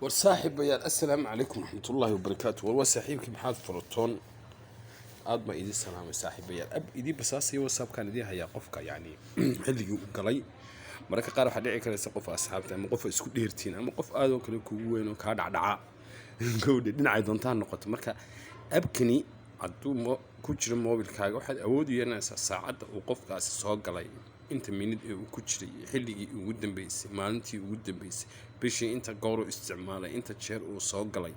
والصاحب يا السلام عليكم ورحمة الله وبركاته والله صاحبك محاد فرطون aad ma idin salaamay saaxiibayaal ab idin basaasay whatsapp-kan idin hayaa qofka yani xilligii uu galay marka qaar waxa dhici karaysa qof asxaabta ama qof isku dheertiin ama qof aad oo kale kugu weyn oo ka dhacdhaca gowdhe dhinacay doontaan noqoto marka abkani hadduu ku jiro mobilkaaga waxaad awood u yeelanaysaa saacadda uu qofkaasi soo galay inta minid ee uu ku jiray xilligii ugu dambeysay maalintii ugu dambeysay bishii inta goor uu isticmaalay inta jeer uu soo galay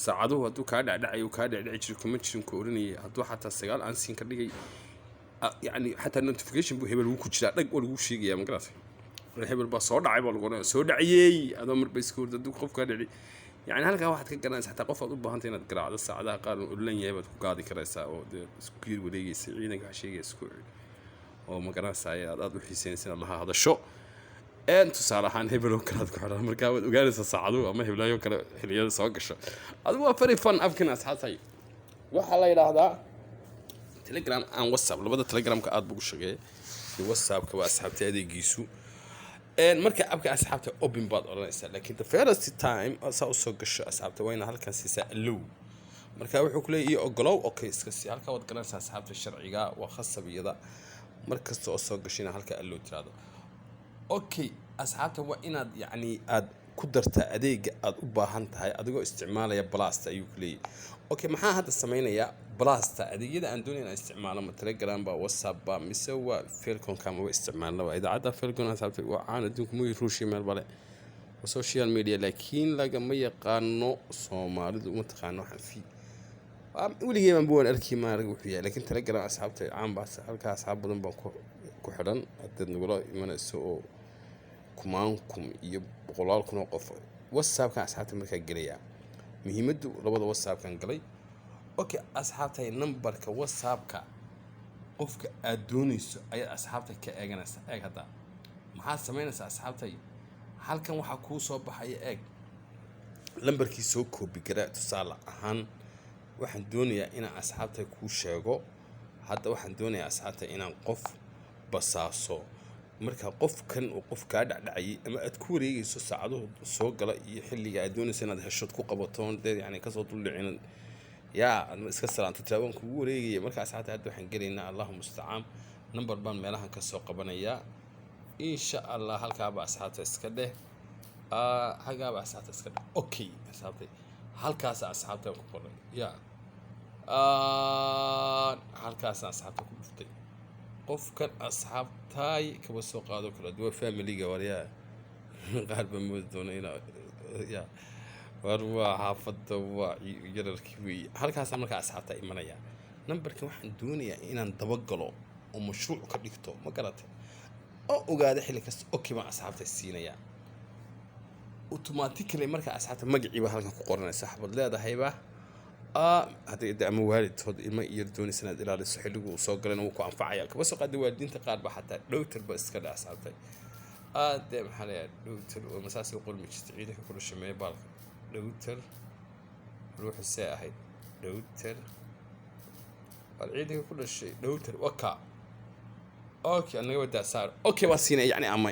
saacaduhu hadduu kaa dhacdhacayo kaa dhacdhaci jiro kuma jirin ku oranayay hadduu xataa sagaal aan siin ka dhigay yani xataa notification buu hebel ku jiraa dhag oo lagu sheegayaa ma garatay hebel baa soo dhacay baa lagu oranaya soo dhaciyey adoo marba iska hurda hadduu qof kaa dhici يعني halkaa waxaad ka garanaysaa xataa qof aad u baahan tahay inaad garaacdo saacadaha qaar oo lan yahay baad ku gaadi karaysaa oo isku kiir wareegaysa ciidanka sheegay isku oo ma garanaysaa aad u xiiseynaysaa inaad la hadasho tusaale ahaan hebel oo kale aad ku xidhan markaa waad ogaanaysaa saacaduhu ama heblayo kale xilliyada soo gasho adigu waa very fun afkan asxaabtay waxaa la yidhaahdaa telegram aan whatsapp labada telegramka aad buu u shaqeeyay iyo whatsappka waa asxaabta adeegiisu marka abka asxaabta open baad oranaysaa laakiin the first time saa u soo gasho asxaabta wayna halkan siisaa allow marka wuxuu ku leeyahay ogolow okay iska si halka wad garanaysaa asxaabta sharciga waa khasabiyada markasta oo soo gashina halka allow tiraado okay asxaabta waa inaad yani aad ku dartaa adeega aad u baahan tahay adigoo isticmaalaya blast ayuu ku leeyahay okay maxaa hadda sameynaya blast adeegyada aan doonayna isticmaalo ma telegram ba whatsapp ba mise waa falcon kama waa isticmaalna waa idaacada falcon asxaabta waa aan adduunka mu ruushi meel bale social media laakiin lagama yaqaano Soomaalidu uma taqaano waxaan fi weligeed baan buwan arkii ma arag wuxuu yahay laakiin telegram asxaabta aan baas halka asxaab badan baan ku xidhan hadda nagula imanayso oo kumaankum iyo boqolaal kun oo qof whatsapp-ka asxaabta markaa galaya muhiimadu labada whatsapp-kan galay okay asxaabtay numberka whatsapp-ka qofka aad doonayso ayaa asxaabta ka eeganaysa eeg hadda maxaa sameynaysaa asxaabtay halkan waxa kuu soo baxaya eeg lambarkii soo koobi garaa tusaale ahaan waxaan doonayaa inaan asxaabtay kuu sheego hadda waxaan doonayaa asxaabtay inaan qof basaaso marka qofkan uu qof ka dhacdhacay ama aad ku wareegayso saacaduhu soo gala iyo xilliga aad doonayso inaad hesho ku qabato yani ka soo duldhicin yaa iska salaanto taaban kugu wareegaya marka asxaabta hadda waxaan galeynaa Allahu musta'aan number baan meelahan ka soo qabanaya insha Allah halka ba asxaabta iska dheh haga ba asxaabta iska dheh okay asxaabta halkaas asxaabta ku qoray yaa halkaas asxaabta ku dhuftay qofkan asxaabtay kaba soo qaado kala duwa family-ga wariyaa qaar ba mood doonayna yaa warwa xaafadda waa yararkii weey halkaas markaa asxaabta imanaya numberkan waxaan doonayaa inaan daba galo oo mashruuc ka dhigto ma garatay oo ogaada xilli kasta okay ma asxaabta siinaya automatically markaa asxaabta magaciiba halkan ku qoranaysa xabad leedahayba hadda ama waalidkood ilma iyo doonaysa inaad ilaaliso xilligu uu soo galayna wuu ku anfacaya kaba soo qaada waalidiinta qaar ba xataa dhowtar ba iska dhaasabtay maxaa la yidhaahdaa dhowtar oo masaasi qolmi jirtay ciidanka kula shameeya baalka dhowtar ruuxu see ahayd dhowtar bal ciidanka ku dhashay dhowtar waka okay anaga wadaa saar okay baa siinay yani ama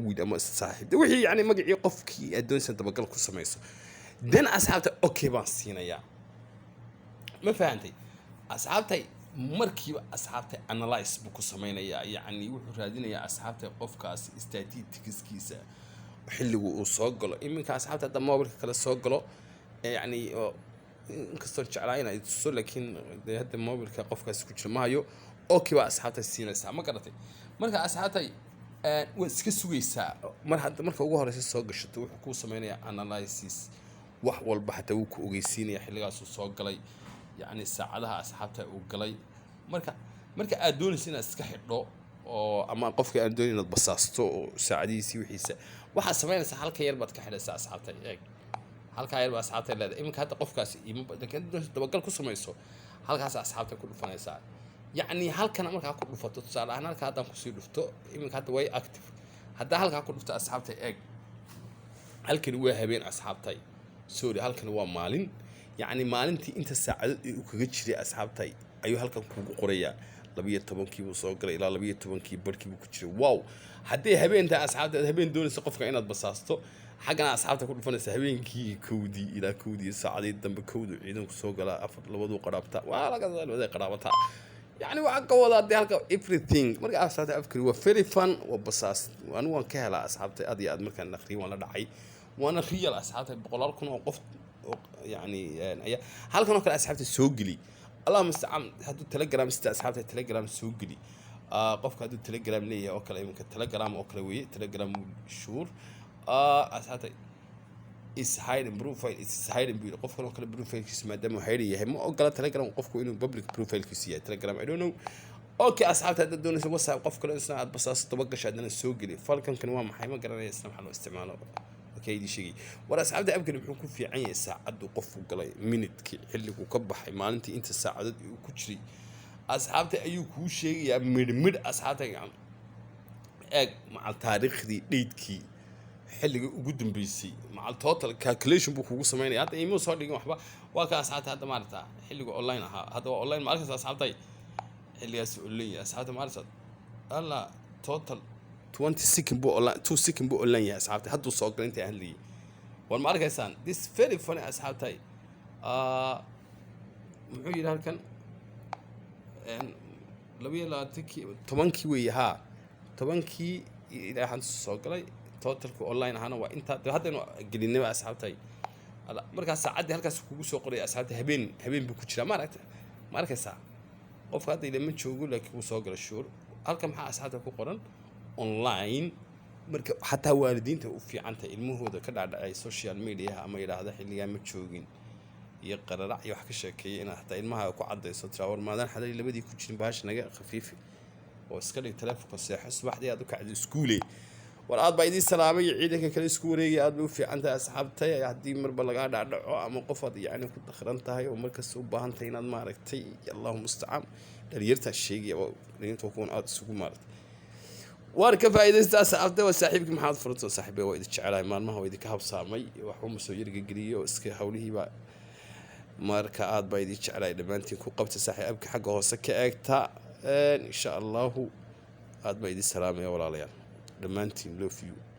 wiil ama saaxiib wixii yani magacii qofkii aad doonaysa dabagal ku samayso dan asxaabta okay baan siinayaa ما فهمتي أصحابتي مركب أصحابتي analyze بكو سمينيا يعني وحو رادينيا أصحابتي قفكاس statistics كيسا حلو وصوغلو إمكا أصحابتي هذا موبلك كلا صوغلو يعني انكستر جعلاينا يتصل لكن هذا موبلك قفكاس كوجر مايو أوكي بقى أصحابتي السينسا ما قرأتي مركا أصحابتي وإسكا سويسا مركا ugu horeysa soo gashato wuxuu ku sameeyaa analysis wax walba xataa uu ku ogeysiinaya xilligaas uu soo galay يعني saacadaha asxaabta uu galay marka aad doonayso inaad iska xidho oo ama qofka aad doonayso inaad basaasto oo saacadiisi wixiisa waxa sameynaysa halka yar baad ka xidhaysaa asxaabta eeg halka yar baad asxaabta leedahay iminka hadda qofkaas ima laakiin dabagal ku samayso halkaas asxaabta ku dhufanaysaa yani halkan marka ku dhufato tusaale ahaan halka hadda ku sii dhufto iminka hadda way active hadda halka ku dhufto asxaabta eeg halkan waa habeen asxaabtay sorry halkan waa maalin يعني maalintii inta saacad uu kaga jiray asxaabtay ayuu halkan kugu qorayaa 12kii buu soo galay ilaa 12kii barkii buu ku jiray wow haddii habeenta asxaabta habeen doonayso qofka inaad basaasto حقنا أصحابته كل فن سهوين كي كودي إلى كودي ساعدي دم بكود عيدهم سوق لا أفر لبضو قرابته ولا قصدي وذا قرابتها يعني وعقوا ذا هالك everything مرة أصحابته أفكر هو very fun وبصاص وأنا كهلا أصحابته أدي أدمر كان نخري وأنا دعي وأنا خيال أصحابته بقولار كنا وقفت يعني هل كانوا كل أصحابته سوق لي الله مستعان هذا التليجرام أصحابته التليجرام سوق لي قفك هذا التليجرام ليه أو كلا يمكن التليجرام أو كلا تليجرام شهور أصحابته is hiding profile is hiding بيقول قفك لو كلا بروفايل كيس ما دام هيري يهم أو كلا تليجرام قفك إنه public بروفايل كيسية تليجرام I don't know أوكي أصحابته هذا دون وسع قفك لو إنسان بس أصطبقش عندنا السوق لي فالكم كانوا ما حيما قرنا يسمح له استعماله اوكي دي شيء ورا أصحابته أبكر بيكون في عين ساعة وقف وقلي منت كي حلك وكبح ما أنت الساعة وكشري أصحابته أيو كل شيء يا مر أصحابته يعني مع التاريخ دي ديتكي حلقة وقدم بيسي مع التوتال كالكوليشن بوكو سميني هذا إيمو صار لي محبة وكان أصحابته هذا مارتا حلقة أونلاين هذا أونلاين ماركس أصحابته اللي أسئلية أصحابته مارتا الله توتال 20 سكند بو أونلاين 2 سكند بو أونلاين يا أصحابته هذا صار أنت أهلي والماركس إنسان this very funny أصحابته محيي هذا كان لو يلا تكي طبانكي وياها طبانكي إذا هنسوق توتال أونلاين هنا وأنت هذا إنه قلنا بقى أصحابتي لا مركز ساعات هالكاس كوجو سوق قرية أصحابتي هبين بكتير ما رأيت ساعة قف هذا لما تشوفوا لك وسوق الشهور هالكم حق أصحابتك وقرن أونلاين مركز حتى والدين توفي عنته المهم هذا كذا على أي سوشيال ميديا أما إلى هذا اللي جاي متشوقين يقرر لا يحكي شيء أنا حتى المها وقعد يسطر أول ما ذا حدا اللي بدي كتير باش نجا خفيف واسكالي تلفق السياحس واحد يا دوك عند سكولي والأرض بعيد سلامي عيدك كل سكولي يا دو في عند أصحابتي يا دي مربلا قاعد على موقفات يعني كنت خرنتها هي ومركز سوبان تيناد ما ركتي الله مستعان دريرت الشيء يا لين تكون أرض سوق مارت وارك فائدة أصحابتي وصاحبك محاض فرط وصاحبي وإذا شعلي ما هو إذا كهب سامي وحوم مسوير قريه واسكي حوله بقى مارك أرض بعيد شعلي لما أنت كو قبت صاحبك حقه وسك أكتا إن شاء الله أرض بعيد السلام يا ولا لما أنت love you